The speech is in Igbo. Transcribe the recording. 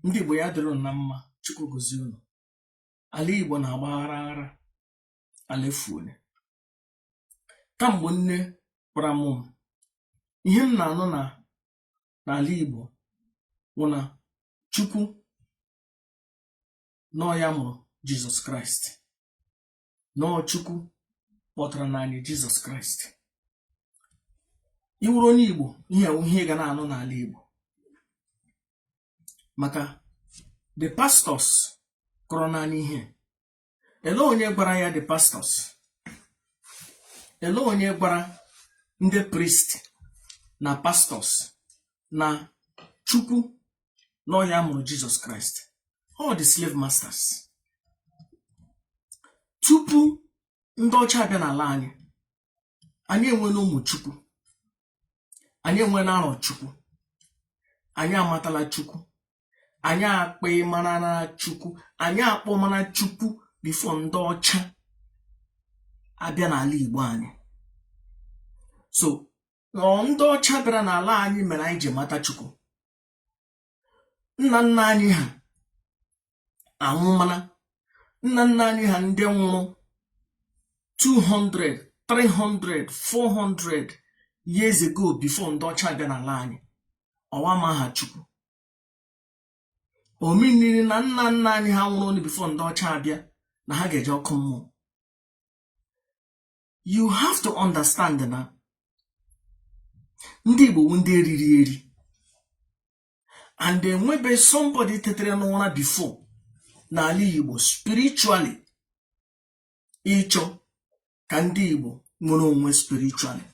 Ndị Igbo ya dịrị na mma, Chukwu gozie unu. Ala Igbo na-agbaghara aghara, ala efuole. Kamgbe nne gwara m ihe m na-anụ n'ala Igbo bụ na Chukwu nọọ ya mụrụ Jizọs Kraịst, nọọ Chukwu kpọtara n'anyị Jizọs Kraịst. Iwuru onye Igbo, ihe ga na-anụ n'ala Igbo, maka the pastors kọrọ naanị ihe. Ele onye gwara ya the pastors? Ele onye gwara ndị priest na pastors na Chukwu nọọ ya mụrụ Jizọs Kraịst? All the slave masters. Tupu ndị ọcha abịa n'ala anyị, anyị enwela ụmụ Chukwu, anyị enwela arọ Chukwu, anyị amatala Chukwu, anyị akpị mara na Chukwu, anyị akpọ mana Chukwu bifo ndị ọcha abịa n'ala Igbo anyị. So ndị ọcha bịara n'ala anyị mere anyị ji mata Chukwu. Nna nna anyị ha anwụmana, nna nna anyị ha ndị nwụrụ 200, 300, 400 years ago before ndị ọcha bịa n'ala anyị, ọwa ma ha Chukwu. Omeniri na nna nna anyị ha nwụrụ before ndị ọcha abịa na ha ga-eje ọkụ mmụọ. You have to understand na ndị Igbo bụ ndị eriri eri, and enwebe somebody tetere n'ụra before n'ala Igbo spiritually, ịchọ ka ndị Igbo nwere onwe spiritually.